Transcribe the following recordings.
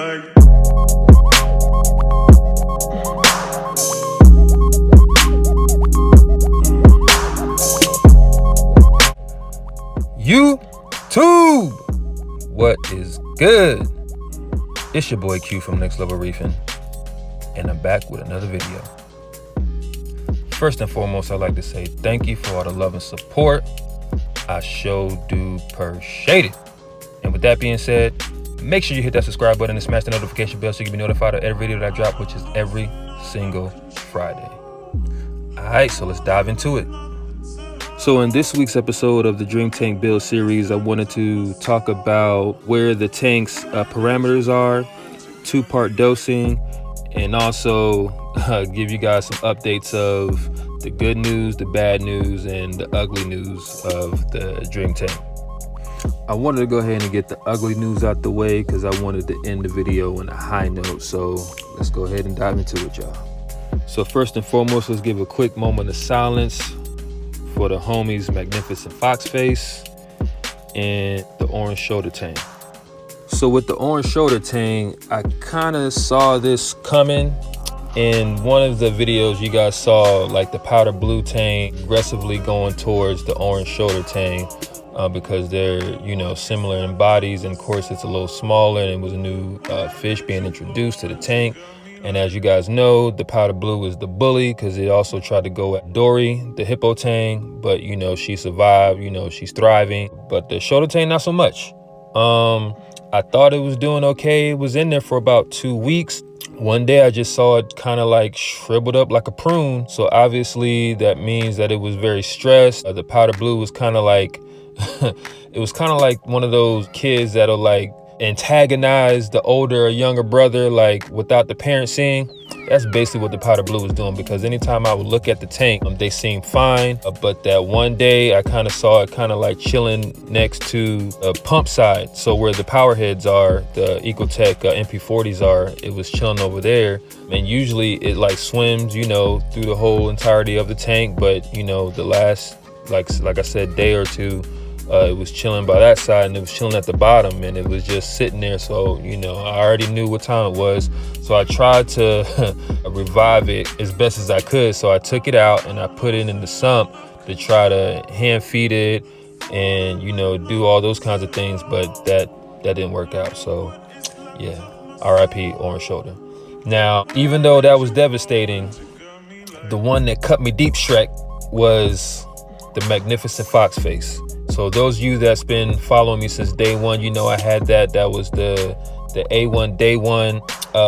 like. YouTube, what is good? It's your boy Q from Next Level Reefing, and I'm back with another video. First and foremost, I'd like to say thank you for all the love and support. I sure do appreciate it. And with that being said, make sure you hit that subscribe button and smash the notification bell so you can be notified of every video that I drop, which is every single Friday. Alright, so let's dive into it. So in this week's episode of the Dream Tank Build series, I wanted to talk about where the tank's parameters are, 2-part dosing, and also give you guys some updates of the good news, the bad news, and the ugly news of the Dream Tank. I wanted to go ahead and get the ugly news out the way because I wanted to end the video on a high note. So let's go ahead and dive into it, y'all. So first and foremost, let's give a quick moment of silence for the homies Magnificent Fox Face and the Orange Shoulder Tang. So with the Orange Shoulder Tang, I kind of saw this coming. In one of the videos you guys saw, like the powder blue tang aggressively going towards the orange shoulder tang because they're, you know, similar in bodies, and of course it's a little smaller, and it was a new fish being introduced to the tank. And as you guys know, the powder blue is the bully because it also tried to go at Dory, the hippo tang, but you know, she survived, you know, she's thriving. But the shoulder tang, not so much. I thought it was doing okay. It was in there for about 2 weeks. One day I just saw it kind of like shriveled up like a prune. So obviously that means that it was very stressed. The powder blue was kind of like, it was kind of like one of those kids that'll like antagonize the older or younger brother, like without the parent seeing. That's basically what the powder blue was doing, because anytime I would look at the tank, they seemed fine. But that one day I kind of saw it kind of like chilling next to a pump side. So where the power heads are, the Ecotech MP40s are, it was chilling over there. And usually it like swims, you know, through the whole entirety of the tank. But you know, the last, like I said, day or two, it was chilling by that side, and it was chilling at the bottom, and it was just sitting there. So, you know, I already knew what time it was. So I tried to revive it as best as I could. So I took it out and I put it in the sump to try to hand feed it and, you know, do all those kinds of things. But that didn't work out. So yeah, RIP Orange Shoulder. Now, even though that was devastating, the one that cut me deep, Shrek, was the Magnificent Fox Face. So those of you that's been following me since day one, you know I had that. That was the A1 day one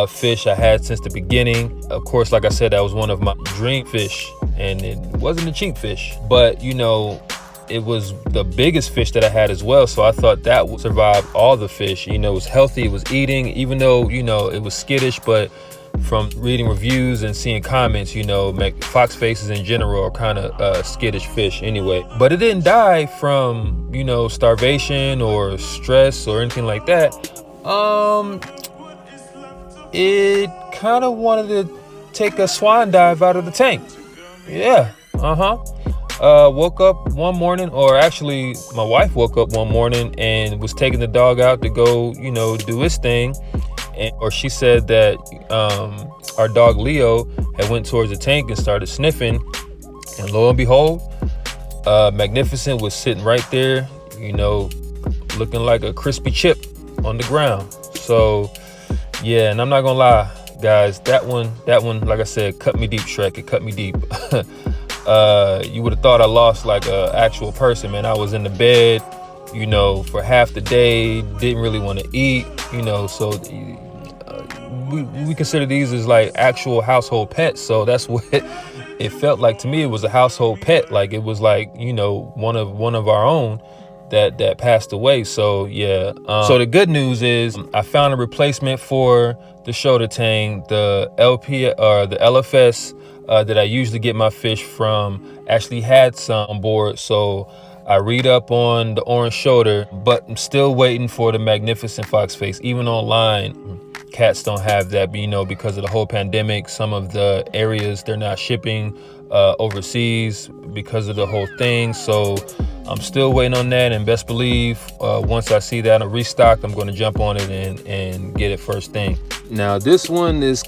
fish I had since the beginning. Of course, like I said, that was one of my dream fish, and it wasn't a cheap fish, but you know, it was the biggest fish that I had as well. So I thought that would survive all the fish. You know, it was healthy, it was eating, even though, you know, it was skittish, but from reading reviews and seeing comments, you know, fox faces in general are kind of skittish fish anyway. But it didn't die from, you know, starvation or stress or anything like that. It kind of wanted to take a swan dive out of the tank. Yeah, woke up one morning, or actually my wife woke up one morning and was taking the dog out to go, you know, do his thing. Or she said that our dog Leo had went towards the tank and started sniffing, and lo and behold, Magnificent was sitting right there, you know, looking like a crispy chip on the ground. So yeah, and I'm not gonna lie, guys, that one, like I said, cut me deep, Shrek. It cut me deep. You would have thought I lost like a actual person, man. I was in the bed, you know, for half the day, didn't really want to eat, you know, so we consider these as like actual household pets. So that's what it felt like to me. It was a household pet. Like it was like, you know, one of our own that passed away. So yeah. So the good news is I found a replacement for the shoulder tang. The LP or the LFS that I usually get my fish from actually had some on board. So I read up on the orange shoulder, but I'm still waiting for the Magnificent Fox Face. Even online, cats don't have that, you know, because of the whole pandemic. Some of the areas, they're not shipping overseas because of the whole thing. So I'm still waiting on that, and best believe once I see that a restock, I'm going to jump on it and get it first thing. Now this one is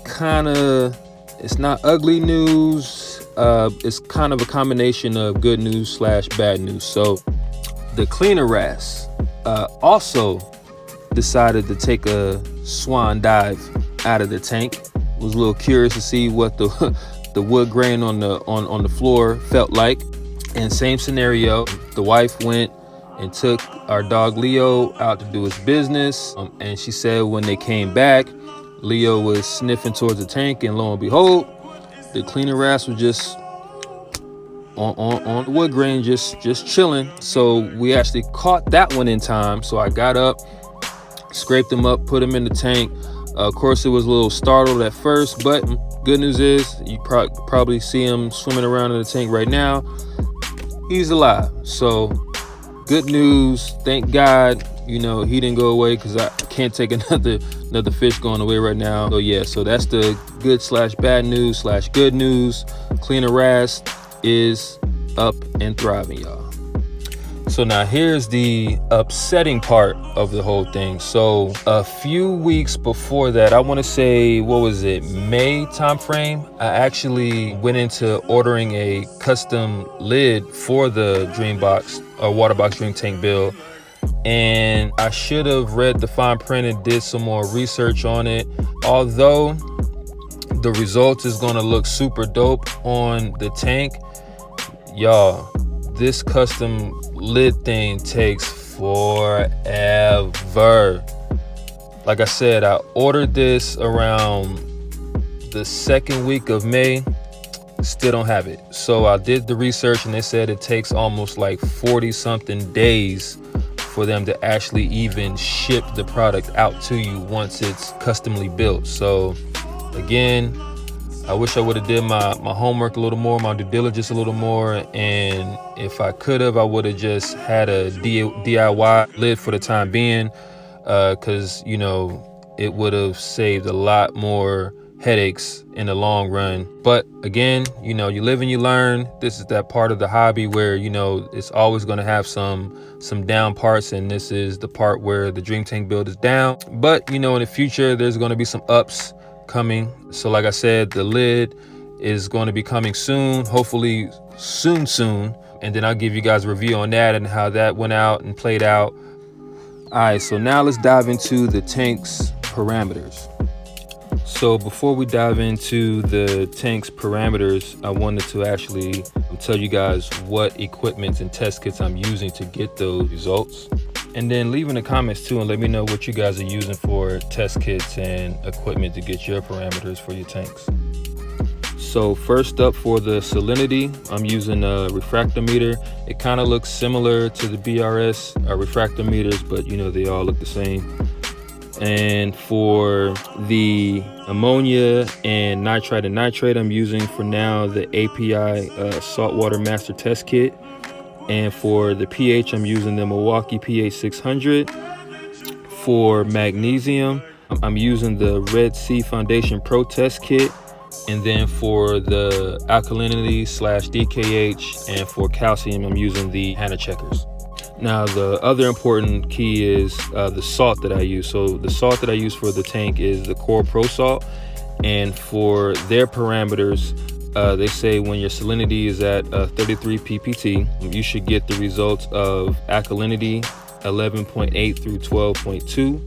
it's not ugly news. It's kind of a combination of good news / bad news. So the cleaner wrasse also decided to take a swan dive out of the tank. Was a little curious to see what the wood grain on the floor felt like. And same scenario, the wife went and took our dog Leo out to do his business, and she said when they came back, Leo was sniffing towards the tank, and lo and behold, the cleaner wrasse was just on the wood grain, just chilling. So we actually caught that one in time. So I got up, scraped him up, put him in the tank. Of course, it was a little startled at first, but good news is you probably see him swimming around in the tank right now. He's alive. So good news. Thank God, he didn't go away, because I can't take another fish going away right now. So yeah, so that's the good / bad news / good news. Cleaner wrasse is up and thriving, y'all. So now here's the upsetting part of the whole thing. So a few weeks before that, I want to say, what was it, May timeframe, I actually went into ordering a custom lid for the Dreambox or WATERBOX Dream Tank build. And I should have read the fine print and did some more research on it. Although the results is going to look super dope on the tank, y'all, this custom lid thing takes forever. Like I said, I ordered this around the second week of May, still don't have it. So I did the research, and they said it takes almost like 40 something days for them to actually even ship the product out to you once it's customly built. So again, I wish I would have did my homework a little more, my due diligence a little more, and if I could have, I would have just had a DIY lid for the time being, because it would have saved a lot more headaches in the long run. But again, you live and you learn. This is that part of the hobby where it's always going to have some down parts, and this is the part where the Dream Tank build is down. But in the future, there's going to be some ups coming. So like I said, the lid is going to be coming soon, hopefully soon, and then I'll give you guys a review on that and how that went out and played out. All right, so now let's dive into the tank's parameters. So before we dive into the tank's parameters, I wanted to actually tell you guys what equipment and test kits I'm using to get those results. And then leave in the comments too, and let me know what you guys are using for test kits and equipment to get your parameters for your tanks. So first up, for the salinity, I'm using a refractometer. It kind of looks similar to the BRS refractometers, but they all look the same. And for the ammonia and nitrite and nitrate, I'm using for now the API saltwater master test kit. And for the pH, I'm using the Milwaukee pH 600. For magnesium, I'm using the Red Sea Foundation Pro Test Kit. And then for the alkalinity / DKH and for calcium, I'm using the Hannah checkers. Now, the other important key is the salt that I use. So the salt that I use for the tank is the Core Pro Salt. And for their parameters, they say when your salinity is at 33 ppt, you should get the results of alkalinity 11.8 through 12.2,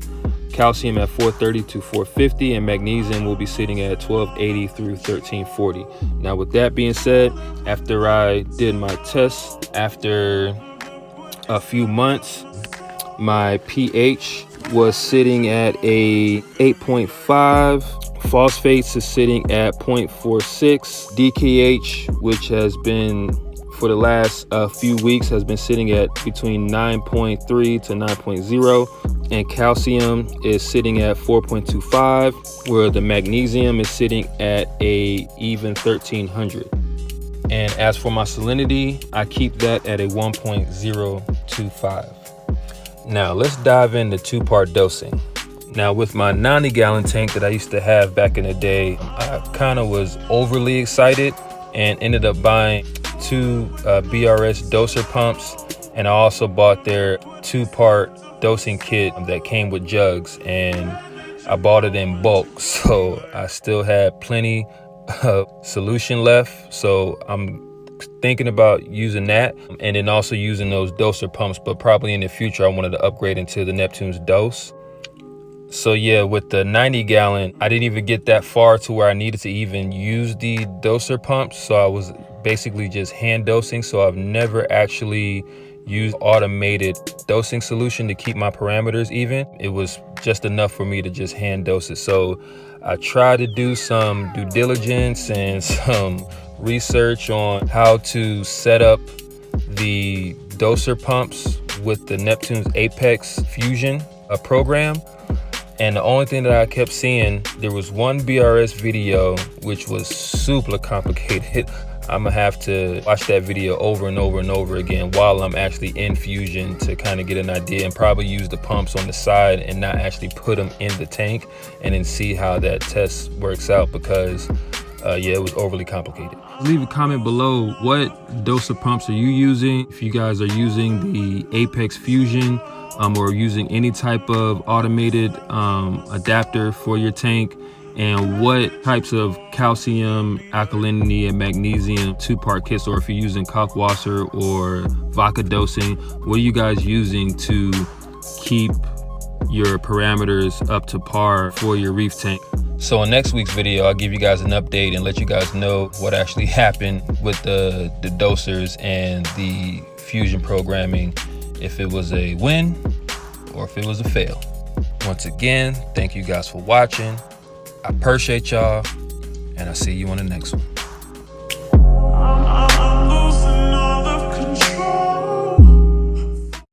calcium at 430 to 450, and magnesium will be sitting at 1280 through 1340. Now, with that being said, after I did my test, after a few months, my pH was sitting at a 8.5. Phosphates is sitting at 0.46. DKH, which has been for the last few weeks, has been sitting at between 9.3 to 9.0. And calcium is sitting at 4.25, where the magnesium is sitting at a even 1300. And as for my salinity, I keep that at a 1.025. Now let's dive into two-part dosing. Now, with my 90-gallon tank that I used to have back in the day, I kind of was overly excited and ended up buying 2 BRS doser pumps, and I also bought their 2-part dosing kit that came with jugs, and I bought it in bulk, so I still had plenty of solution left. So I'm thinking about using that, and then also using those doser pumps, but probably in the future I wanted to upgrade into the Neptune's dose. So yeah, with the 90-gallon, I didn't even get that far to where I needed to even use the doser pumps. So I was basically just hand dosing. So I've never actually used automated dosing solution to keep my parameters even. It was just enough for me to just hand dose it. So I tried to do some due diligence and some research on how to set up the doser pumps with the Neptune's Apex Fusion program. And the only thing that I kept seeing, there was one BRS video which was super complicated. I'm gonna have to watch that video over and over and over again while I'm actually in Fusion to kind of get an idea, and probably use the pumps on the side and not actually put them in the tank, and then see how that test works out, because yeah, it was overly complicated. Leave a comment below, what doser pumps are you using? If you guys are using the Apex Fusion, or using any type of automated adapter for your tank, and what types of calcium, alkalinity, and magnesium 2-part kits, or if you're using Kalkwasser or vodka dosing, what are you guys using to keep your parameters up to par for your reef tank? So in next week's video, I'll give you guys an update and let you guys know what actually happened with the dosers and the Fusion programming, if it was a win or if it was a fail. Once again, thank you guys for watching. I appreciate y'all, and I'll see you on the next one.